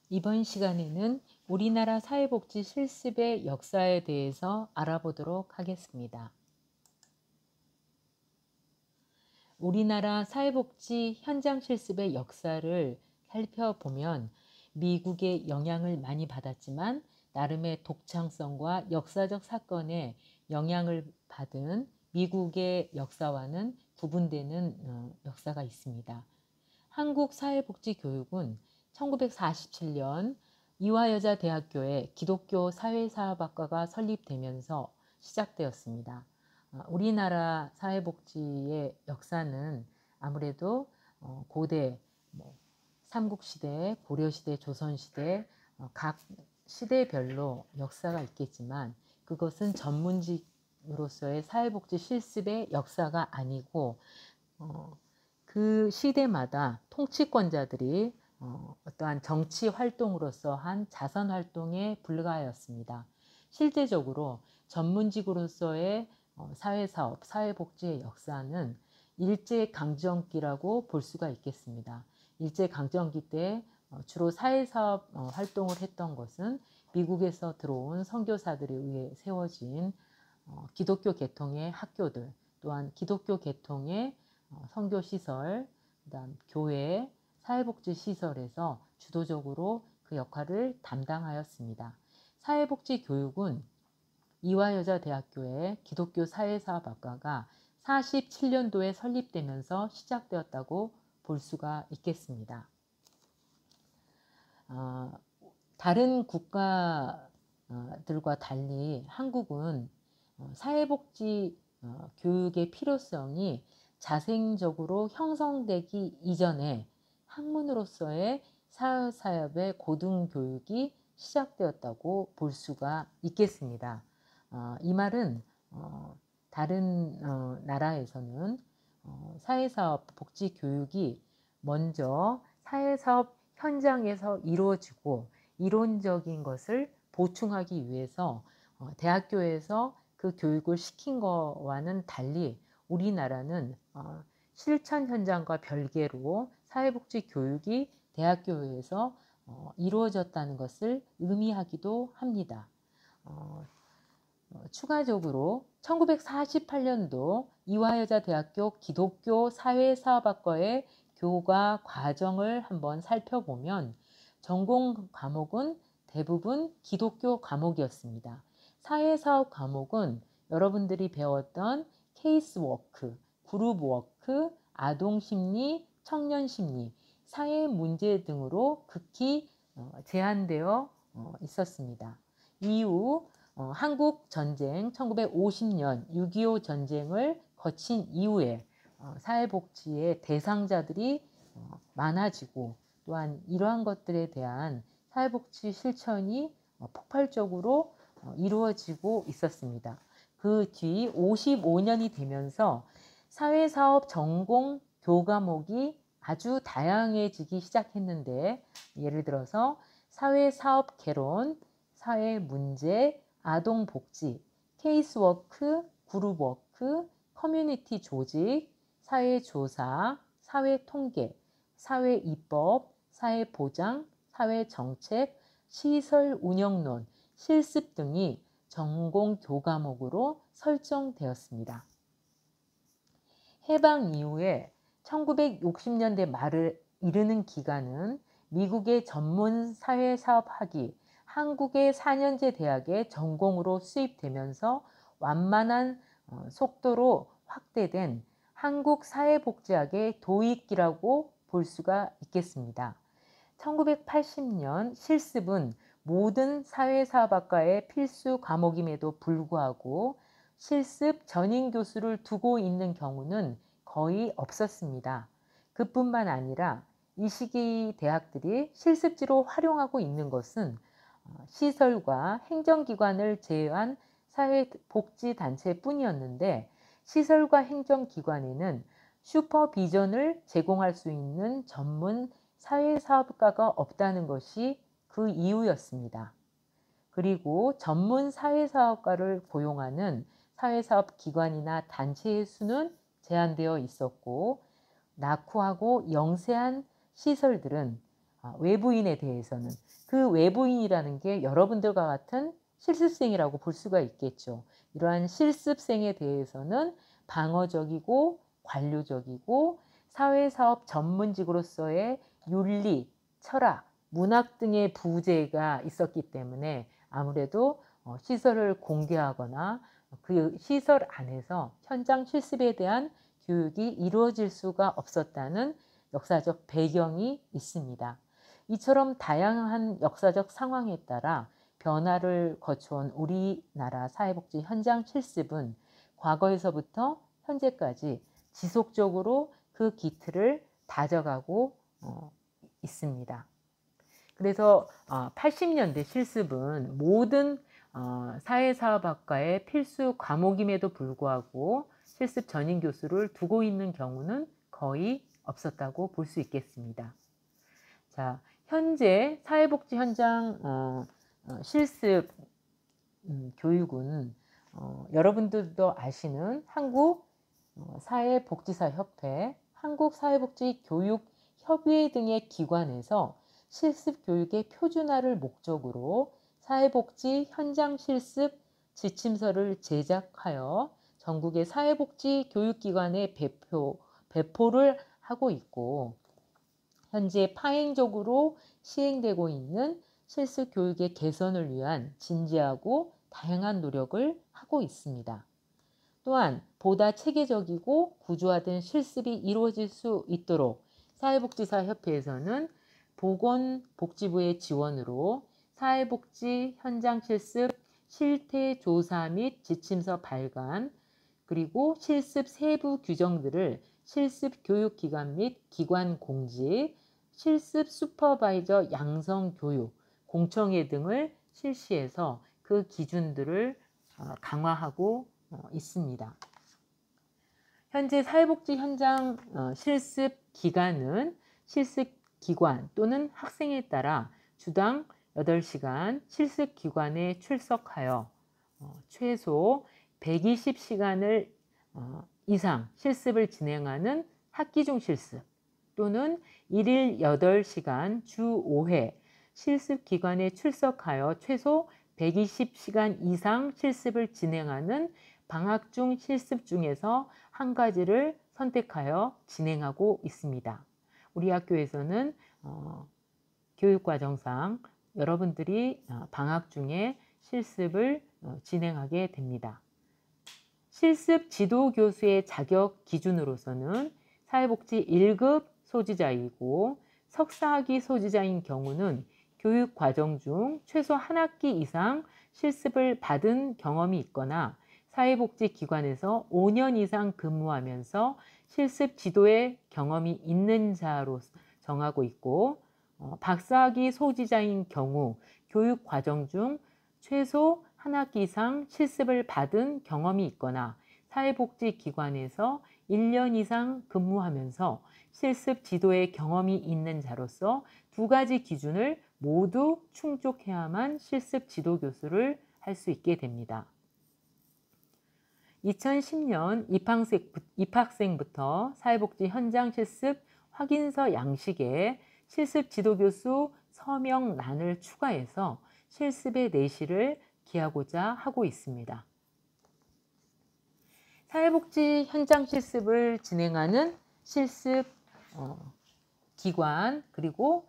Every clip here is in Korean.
이번 시간에는 우리나라 사회복지 실습의 역사에 대해서 알아보도록 하겠습니다. 우리나라 사회복지 현장 실습의 역사를 살펴보면 미국의 영향을 많이 받았지만 나름의 독창성과 역사적 사건에 영향을 받은 미국의 역사와는 구분되는 역사가 있습니다. 한국 사회복지교육은 1947년 이화여자대학교에 기독교 사회사업학과가 설립되면서 시작되었습니다. 우리나라 사회복지의 역사는 아무래도 고대, 삼국시대, 고려시대, 조선시대 각 시대별로 역사가 있겠지만 그것은 전문직으로서의 사회복지 실습의 역사가 아니고 그 시대마다 통치권자들이 어떠한 정치 활동으로서 한 자선 활동에 불과하였습니다. 실제적으로 전문직으로서의 사회사업, 사회복지의 역사는 일제강점기라고 볼 수가 있겠습니다. 일제강점기 때 주로 사회사업 활동을 했던 것은 미국에서 들어온 선교사들에 의해 세워진 기독교 계통의 학교들, 또한 기독교 계통의 선교시설, 그다음 교회, 사회복지시설에서 주도적으로 그 역할을 담당하였습니다. 사회복지교육은 이화여자대학교의 기독교 사회사업학과가 47년도에 설립되면서 시작되었다고 볼 수가 있겠습니다. 다른 국가들과 달리 한국은 사회복지 교육의 필요성이 자생적으로 형성되기 이전에 학문으로서의 사회사업의 고등교육이 시작되었다고 볼 수가 있겠습니다. 이 말은 다른 나라에서는 사회사업 복지교육이 먼저 사회사업 현장에서 이루어지고 이론적인 것을 보충하기 위해서 대학교에서 그 교육을 시킨 것과는 달리 우리나라는 실천 현장과 별개로 사회복지 교육이 대학교에서 이루어졌다는 것을 의미하기도 합니다. 추가적으로 1948년도 이화여자대학교 기독교 사회사업학과의 교과 과정을 한번 살펴보면 전공 과목은 대부분 기독교 과목이었습니다. 사회사업 과목은 여러분들이 배웠던 케이스워크, 그룹워크, 아동심리, 청년심리, 사회문제 등으로 극히 제한되어 있었습니다. 이후 한국 전쟁 1950년 6.25 전쟁을 거친 이후에 사회복지의 대상자들이 많아지고 또한 이러한 것들에 대한 사회복지 실천이 폭발적으로 이루어지고 있었습니다. 그 뒤 55년이 되면서 사회사업 전공 교과목이 아주 다양해지기 시작했는데 예를 들어서 사회사업 개론, 사회문제, 아동복지, 케이스워크, 그룹워크, 커뮤니티 조직, 사회조사, 사회통계, 사회입법, 사회보장, 사회정책, 시설운영론, 실습 등이 전공 교과목으로 설정되었습니다. 해방 이후에 1960년대 말을 이르는 기간은 미국의 전문 사회사업학이 한국의 4년제 대학의 전공으로 수입되면서 완만한 속도로 확대된 한국 사회복지학의 도입기라고 볼 수가 있겠습니다. 1980년 실습은 모든 사회사업학과의 필수 과목임에도 불구하고 실습 전임 교수를 두고 있는 경우는 거의 없었습니다. 그뿐만 아니라 이 시기 대학들이 실습지로 활용하고 있는 것은 시설과 행정기관을 제외한 사회복지단체뿐이었는데 시설과 행정기관에는 슈퍼비전을 제공할 수 있는 전문 사회사업가가 없다는 것이 그 이유였습니다. 그리고 전문 사회사업가를 고용하는 사회사업 기관이나 단체의 수는 제한되어 있었고 낙후하고 영세한 시설들은 외부인에 대해서는 그 외부인이라는 게 여러분들과 같은 실습생이라고 볼 수가 있겠죠. 이러한 실습생에 대해서는 방어적이고 관료적이고 사회사업 전문직으로서의 윤리, 철학, 문학 등의 부재가 있었기 때문에 아무래도 시설을 공개하거나 그 시설 안에서 현장 실습에 대한 교육이 이루어질 수가 없었다는 역사적 배경이 있습니다. 이처럼 다양한 역사적 상황에 따라 변화를 거쳐온 우리나라 사회복지 현장 실습은 과거에서부터 현재까지 지속적으로 그 기틀을 다져가고 있습니다. 그래서 80년대 실습은 모든 사회사업학과의 필수 과목임에도 불구하고 실습 전임 교수를 두고 있는 경우는 거의 없었다고 볼 수 있겠습니다. 자, 현재 사회복지 현장 실습 교육은 여러분들도 아시는 한국사회복지사협회, 한국사회복지교육협의회 등의 기관에서 실습 교육의 표준화를 목적으로 사회복지 현장 실습 지침서를 제작하여 전국의 사회복지 교육기관에 배포를 하고 있고, 현재 파행적으로 시행되고 있는 실습 교육의 개선을 위한 진지하고 다양한 노력을 하고 있습니다. 또한 보다 체계적이고 구조화된 실습이 이루어질 수 있도록 사회복지사협회에서는 보건복지부의 지원으로 사회복지 현장 실습 실태조사 및 지침서 발간, 그리고 실습 세부 규정들을 실습교육기관 및 기관 공지, 실습 슈퍼바이저 양성 교육, 공청회 등을 실시해서 그 기준들을 강화하고 있습니다. 현재 사회복지 현장 실습 기간은 실습 기관 또는 학생에 따라 주당 8시간 실습 기관에 출석하여 최소 120시간을 이상 실습을 진행하는 학기 중 실습, 또는 1일 8시간 주 5회 실습 기관에 출석하여 최소 120시간 이상 실습을 진행하는 방학 중 실습 중에서 한 가지를 선택하여 진행하고 있습니다. 우리 학교에서는 교육과정상 여러분들이 방학 중에 실습을 진행하게 됩니다. 실습 지도교수의 자격 기준으로서는 사회복지 1급 소지자이고 석사학위 소지자인 경우는 교육과정 중 최소 한 학기 이상 실습을 받은 경험이 있거나 사회복지기관에서 5년 이상 근무하면서 실습 지도의 경험이 있는 자로 정하고 있고, 박사학위 소지자인 경우 교육과정 중 최소 한 학기 이상 실습을 받은 경험이 있거나 사회복지기관에서 1년 이상 근무하면서 실습 지도의 경험이 있는 자로서 두 가지 기준을 모두 충족해야만 실습 지도 교수를 할 수 있게 됩니다. 2010년 입학생부터 사회복지 현장 실습 확인서 양식에 실습 지도교수 서명란을 추가해서 실습의 내실을 기하고자 하고 있습니다. 사회복지 현장 실습을 진행하는 실습 기관 그리고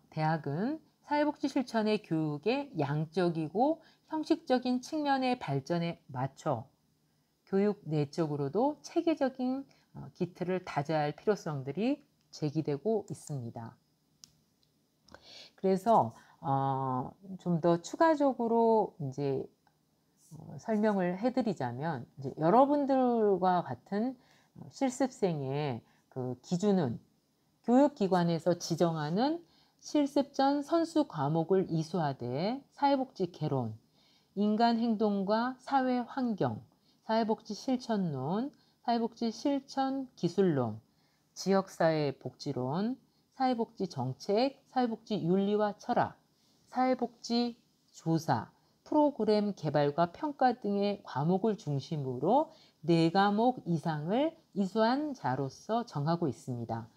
대학은 사회복지 실천의 교육의 양적이고 형식적인 측면의 발전에 맞춰 교육 내적으로도 체계적인 기틀을 다져야 할 필요성들이 제기되고 있습니다. 그래서 좀 더 추가적으로 이제 설명을 해드리자면, 이제 여러분들과 같은 실습생의 그 기준은 교육기관에서 지정하는 실습 전 선수 과목을 이수하되 사회복지 개론, 인간행동과 사회환경, 사회복지 실천론, 사회복지 실천 기술론, 지역사회 복지론, 사회복지 정책, 사회복지 윤리와 철학, 사회복지 조사, 프로그램 개발과 평가 등의 과목을 중심으로 4과목 이상을 이수한 자로서 정하고 있습니다.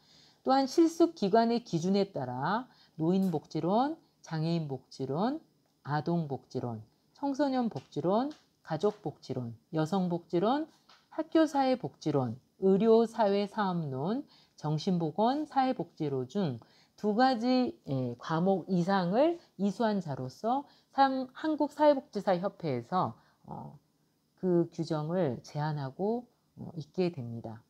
또한 실습 기관의 기준에 따라 노인복지론, 장애인복지론, 아동복지론, 청소년복지론, 가족복지론, 여성복지론, 학교사회복지론, 의료사회사업론, 정신보건 사회복지로 중 두 가지 과목 이상을 이수한 자로서 한국사회복지사협회에서 그 규정을 제안하고 있게 됩니다.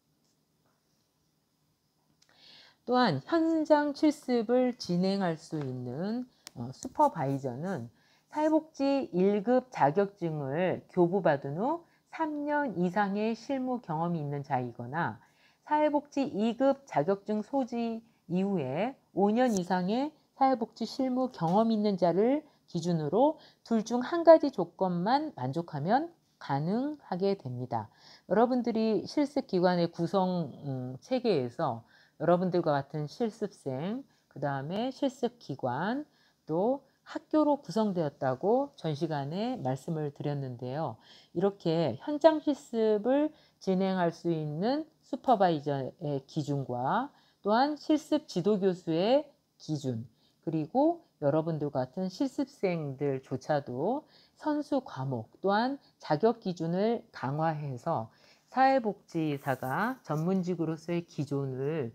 또한 현장 실습을 진행할 수 있는 슈퍼바이저는 사회복지 1급 자격증을 교부받은 후 3년 이상의 실무 경험이 있는 자이거나 사회복지 2급 자격증 소지 이후에 5년 이상의 사회복지 실무 경험이 있는 자를 기준으로 둘 중 한 가지 조건만 만족하면 가능하게 됩니다. 여러분들이 실습기관의 구성 체계에서 여러분들과 같은 실습생, 그 다음에 실습기관, 또 학교로 구성되었다고 전 시간에 말씀을 드렸는데요. 이렇게 현장 실습을 진행할 수 있는 슈퍼바이저의 기준과 또한 실습 지도교수의 기준, 그리고 여러분들 같은 실습생들조차도 선수 과목 또한 자격 기준을 강화해서 사회복지사가 전문직으로서의 기존을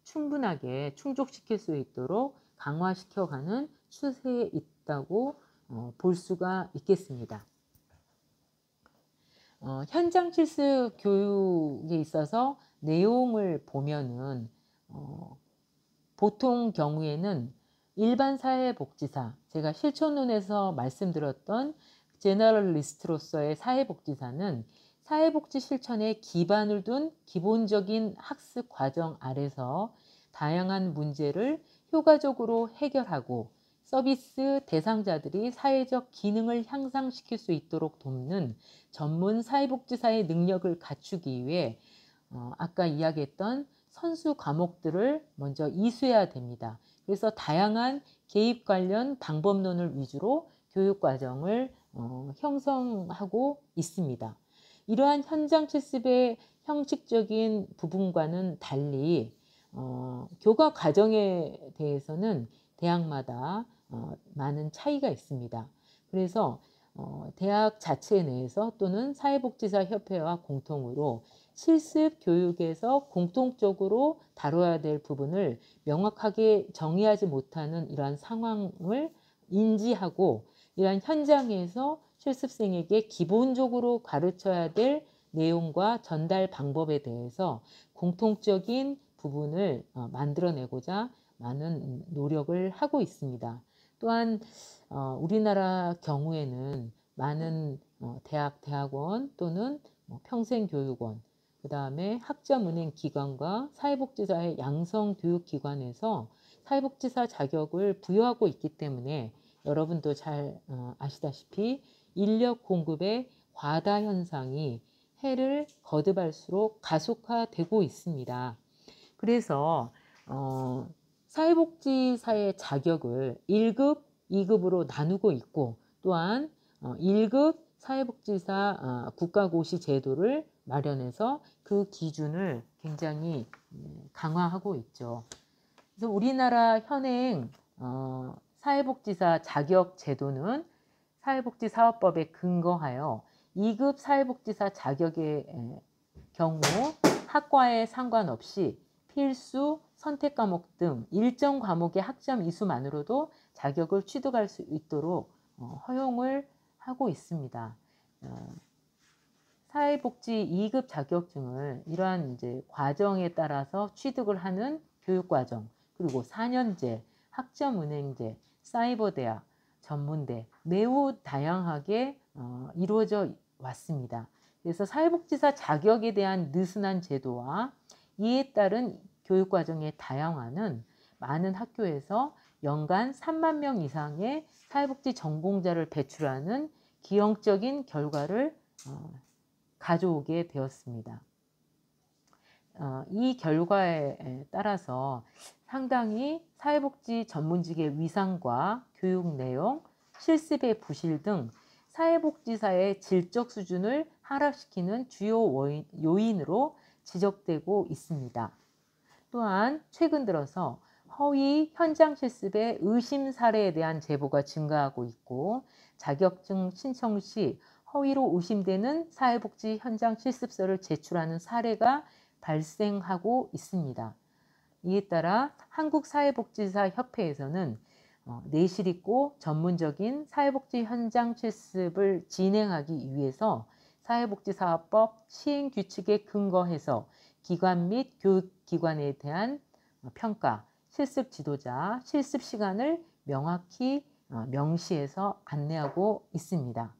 충분하게 충족시킬 수 있도록 강화시켜가는 추세에 있다고 볼 수가 있겠습니다. 현장 실습 교육에 있어서 내용을 보면은 보통 경우에는 일반 사회복지사, 제가 실천론에서 말씀드렸던 제너럴리스트로서의 사회복지사는 사회복지 실천에 기반을 둔 기본적인 학습 과정 아래서 다양한 문제를 효과적으로 해결하고 서비스 대상자들이 사회적 기능을 향상시킬 수 있도록 돕는 전문 사회복지사의 능력을 갖추기 위해 아까 이야기했던 선수 과목들을 먼저 이수해야 됩니다. 그래서 다양한 개입 관련 방법론을 위주로 교육과정을 형성하고 있습니다. 이러한 현장 실습의 형식적인 부분과는 달리 교과 과정에 대해서는 대학마다 많은 차이가 있습니다. 그래서 대학 자체 내에서 또는 사회복지사협회와 공통으로 실습 교육에서 공통적으로 다뤄야 될 부분을 명확하게 정의하지 못하는 이러한 상황을 인지하고 이러한 현장에서 실습생에게 기본적으로 가르쳐야 될 내용과 전달 방법에 대해서 공통적인 부분을 만들어내고자 많은 노력을 하고 있습니다. 또한 우리나라 경우에는 많은 대학원 또는 평생교육원, 그 다음에 학점은행기관과 사회복지사의 양성교육기관에서 사회복지사 자격을 부여하고 있기 때문에 여러분도 잘 아시다시피 인력 공급의 과다 현상이 해를 거듭할수록 가속화되고 있습니다. 그래서 사회복지사의 자격을 1급, 2급으로 나누고 있고 또한 1급 사회복지사 국가고시 제도를 마련해서 그 기준을 굉장히 강화하고 있죠. 그래서 우리나라 현행 사회복지사 자격 제도는 사회복지사업법에 근거하여 2급 사회복지사 자격의 경우 학과에 상관없이 필수, 선택 과목 등 일정 과목의 학점 이수만으로도 자격을 취득할 수 있도록 허용을 하고 있습니다. 사회복지 2급 자격증을 이러한 이제 과정에 따라서 취득을 하는 교육과정, 그리고 4년제, 학점은행제, 사이버대학, 전문대 매우 다양하게 이루어져 왔습니다. 그래서 사회복지사 자격에 대한 느슨한 제도와 이에 따른 교육과정의 다양화는 많은 학교에서 연간 3만 명 이상의 사회복지 전공자를 배출하는 기형적인 결과를 가져오게 되었습니다. 이 결과에 따라서 상당히 사회복지 전문직의 위상과 교육 내용, 실습의 부실 등 사회복지사의 질적 수준을 하락시키는 주요 요인으로 지적되고 있습니다. 또한 최근 들어서 허위 현장 실습의 의심 사례에 대한 제보가 증가하고 있고 자격증 신청 시 허위로 의심되는 사회복지 현장 실습서를 제출하는 사례가 발생하고 있습니다. 이에 따라 한국사회복지사협회에서는 내실 있고 전문적인 사회복지 현장 실습을 진행하기 위해서 사회복지사업법 시행규칙에 근거해서 기관 및 교육기관에 대한 평가, 실습 지도자, 실습 시간을 명확히 명시해서 안내하고 있습니다.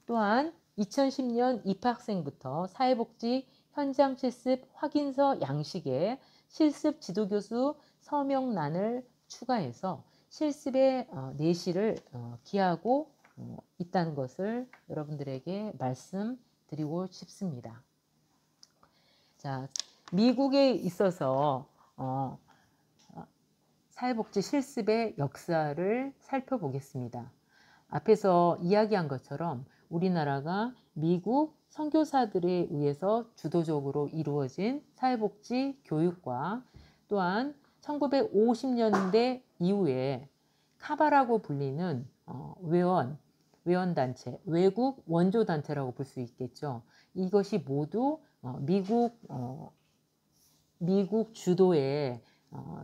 또한 2010년 입학생부터 사회복지 현장 실습 확인서 양식에 실습 지도교수 서명란을 추가해서 실습의 내실을 기하고 있다는 것을 여러분들에게 말씀드리고 싶습니다. 자, 미국에 있어서 사회복지 실습의 역사를 살펴보겠습니다. 앞에서 이야기한 것처럼 우리나라가 미국 선교사들에 의해서 주도적으로 이루어진 사회복지 교육과 또한 1950년대 이후에 카바라고 불리는 외원단체, 외국 원조단체라고 볼 수 있겠죠. 이것이 모두 미국 주도의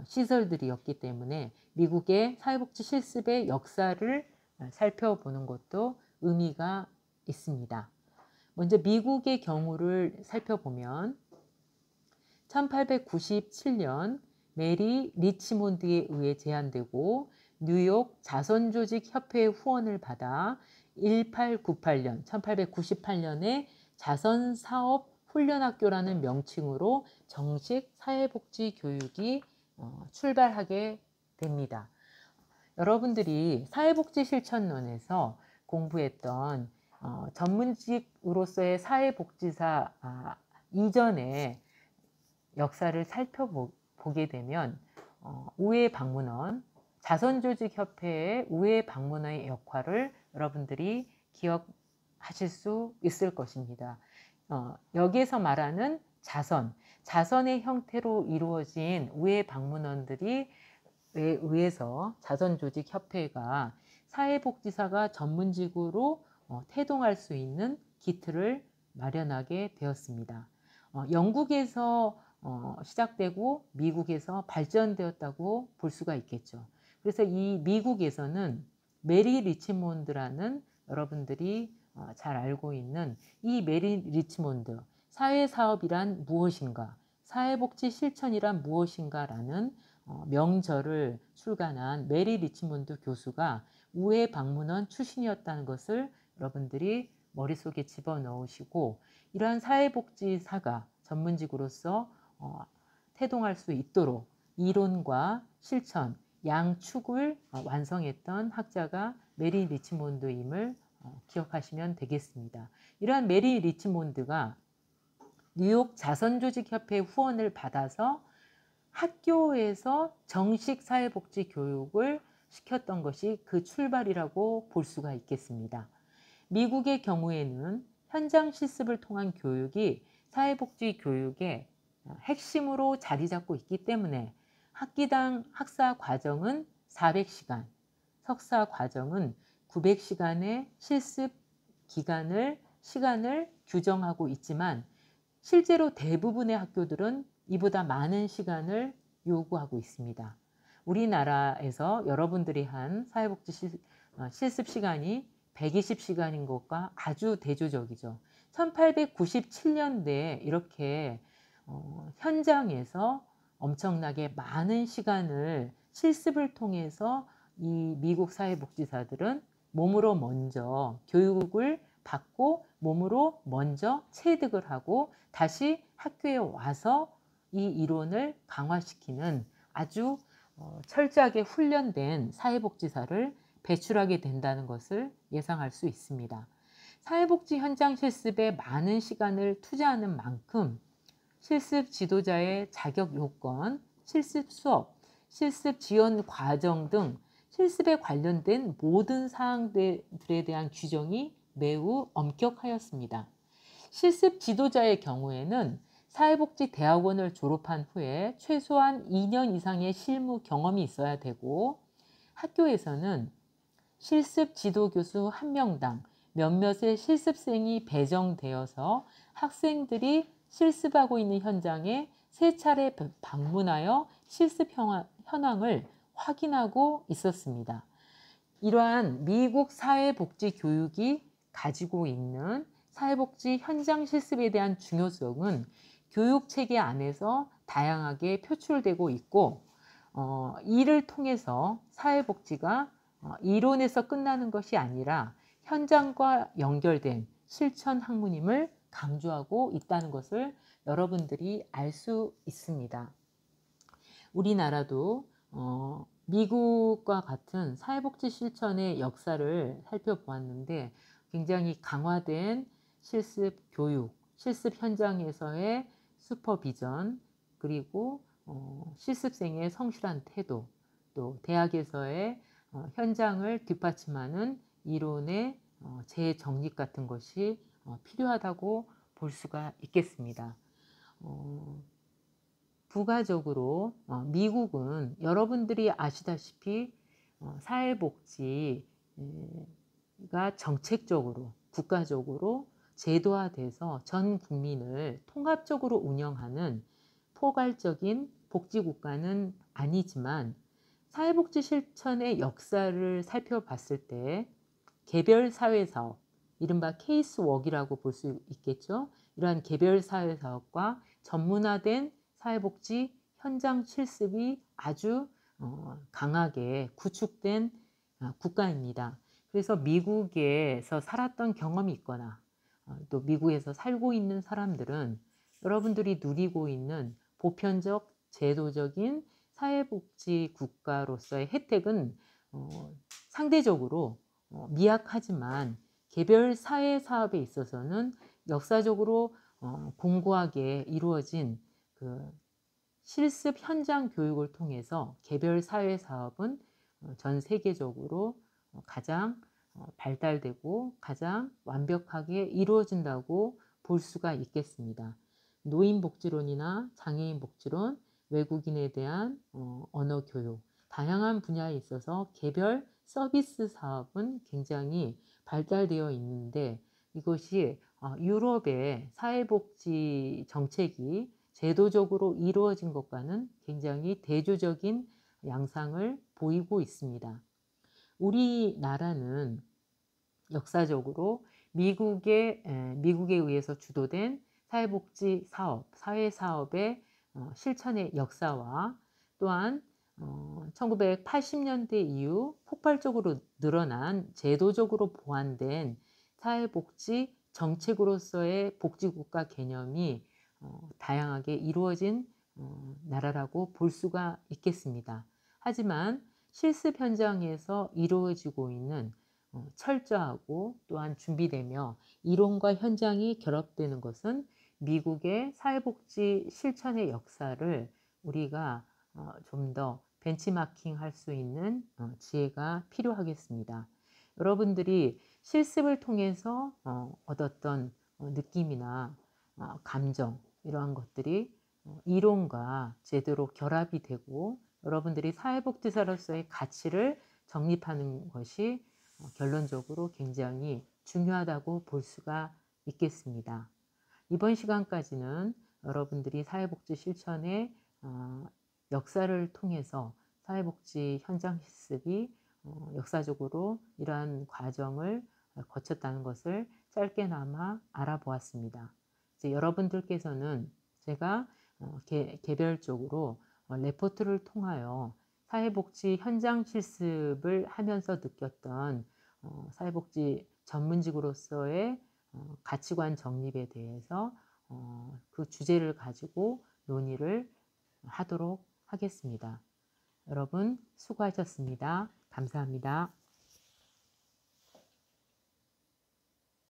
시설들이었기 때문에 미국의 사회복지 실습의 역사를 살펴보는 것도 의미가 있습니다. 먼저 미국의 경우를 살펴보면 1897년 메리 리치몬드에 의해 제안되고 뉴욕 자선조직협회의 후원을 받아 1898년에 자선사업훈련학교라는 명칭으로 정식 사회복지 교육이 출발하게 됩니다. 여러분들이 사회복지 실천론에서 공부했던 전문직으로서의 사회복지사 이전의 역사를 살펴보게 되면 우회방문원, 자선조직협회의 우회방문원의 역할을 여러분들이 기억하실 수 있을 것입니다. 여기에서 말하는 자선의 형태로 이루어진 우회방문원들이 의해서 자선조직협회가 사회복지사가 전문직으로 태동할 수 있는 기틀을 마련하게 되었습니다. 영국에서 시작되고 미국에서 발전되었다고 볼 수가 있겠죠. 그래서 이 미국에서는 메리 리치몬드라는 여러분들이 잘 알고 있는 이 메리 리치몬드, 사회사업이란 무엇인가, 사회복지 실천이란 무엇인가라는 명절을 출간한 메리 리치몬드 교수가 우회방문원 출신이었다는 것을 여러분들이 머릿속에 집어넣으시고 이러한 사회복지사가 전문직으로서 태동할 수 있도록 이론과 실천, 양축을 완성했던 학자가 메리 리치몬드임을 기억하시면 되겠습니다. 이러한 메리 리치몬드가 뉴욕 자선조직협회 후원을 받아서 학교에서 정식 사회복지 교육을 시켰던 것이 그 출발이라고 볼 수가 있겠습니다. 미국의 경우에는 현장 실습을 통한 교육이 사회복지 교육의 핵심으로 자리 잡고 있기 때문에 학기당 학사 과정은 400시간, 석사 과정은 900시간의 실습 시간을 규정하고 있지만 실제로 대부분의 학교들은 이보다 많은 시간을 요구하고 있습니다. 우리나라에서 여러분들이 한 사회복지 실습 시간이 120시간인 것과 아주 대조적이죠. 1897년대에 이렇게 현장에서 엄청나게 많은 시간을 실습을 통해서 이 미국 사회복지사들은 몸으로 먼저 교육을 받고 몸으로 먼저 체득을 하고 다시 학교에 와서 이 이론을 강화시키는 아주 철저하게 훈련된 사회복지사를 배출하게 된다는 것을 예상할 수 있습니다. 사회복지 현장 실습에 많은 시간을 투자하는 만큼 실습 지도자의 자격 요건, 실습 수업, 실습 지원 과정 등 실습에 관련된 모든 사항들에 대한 규정이 매우 엄격하였습니다. 실습 지도자의 경우에는 사회복지대학원을 졸업한 후에 최소한 2년 이상의 실무 경험이 있어야 되고, 학교에서는 실습 지도교수 1명당 몇몇의 실습생이 배정되어서 학생들이 실습하고 있는 현장에 3차례 방문하여 실습 현황을 확인하고 있었습니다. 이러한 미국 사회복지 교육이 가지고 있는 사회복지 현장 실습에 대한 중요성은 교육체계 안에서 다양하게 표출되고 있고, 이를 통해서 사회복지가 이론에서 끝나는 것이 아니라 현장과 연결된 실천 학문임을 강조하고 있다는 것을 여러분들이 알 수 있습니다. 우리나라도 미국과 같은 사회복지 실천의 역사를 살펴보았는데, 굉장히 강화된 실습 교육, 실습 현장에서의 슈퍼비전, 그리고 실습생의 성실한 태도, 또 대학에서의 현장을 뒷받침하는 이론의 재정립 같은 것이 필요하다고 볼 수가 있겠습니다. 부가적으로 미국은 여러분들이 아시다시피 사회복지가 정책적으로, 국가적으로 제도화돼서 전 국민을 통합적으로 운영하는 포괄적인 복지국가는 아니지만, 사회복지 실천의 역사를 살펴봤을 때 개별 사회사업, 이른바 케이스웍이라고 볼 수 있겠죠. 이러한 개별 사회사업과 전문화된 사회복지 현장 실습이 아주 강하게 구축된 국가입니다. 그래서 미국에서 살았던 경험이 있거나 또 미국에서 살고 있는 사람들은 여러분들이 누리고 있는 보편적 제도적인 사회복지 국가로서의 혜택은 상대적으로 미약하지만, 개별 사회 사업에 있어서는 역사적으로 공고하게 이루어진 그 실습 현장 교육을 통해서 개별 사회 사업은 전 세계적으로 가장 발달되고 가장 완벽하게 이루어진다고 볼 수가 있겠습니다. 노인복지론이나 장애인복지론, 외국인에 대한 언어 교육, 다양한 분야에 있어서 개별 서비스 사업은 굉장히 발달되어 있는데, 이것이 유럽의 사회복지 정책이 제도적으로 이루어진 것과는 굉장히 대조적인 양상을 보이고 있습니다. 우리나라는 역사적으로 미국에 의해서 주도된 사회복지 사업, 사회사업의 실천의 역사와, 또한 1980년대 이후 폭발적으로 늘어난 제도적으로 보완된 사회복지 정책으로서의 복지국가 개념이 다양하게 이루어진 나라라고 볼 수가 있겠습니다. 하지만 실습 현장에서 이루어지고 있는 철저하고 또한 준비되며 이론과 현장이 결합되는 것은 미국의 사회복지 실천의 역사를 우리가 좀 더 벤치마킹 할 수 있는 지혜가 필요하겠습니다. 여러분들이 실습을 통해서 얻었던 느낌이나 감정, 이러한 것들이 이론과 제대로 결합이 되고 여러분들이 사회복지사로서의 가치를 정립하는 것이 결론적으로 굉장히 중요하다고 볼 수가 있겠습니다. 이번 시간까지는 여러분들이 사회복지 실천의 역사를 통해서 사회복지 현장 실습이 역사적으로 이러한 과정을 거쳤다는 것을 짧게나마 알아보았습니다. 이제 여러분들께서는 제가 개별적으로 레포트를 통하여 사회복지 현장 실습을 하면서 느꼈던 사회복지 전문직으로서의 가치관 정립에 대해서 그 주제를 가지고 논의를 하도록 하겠습니다. 여러분 수고하셨습니다. 감사합니다.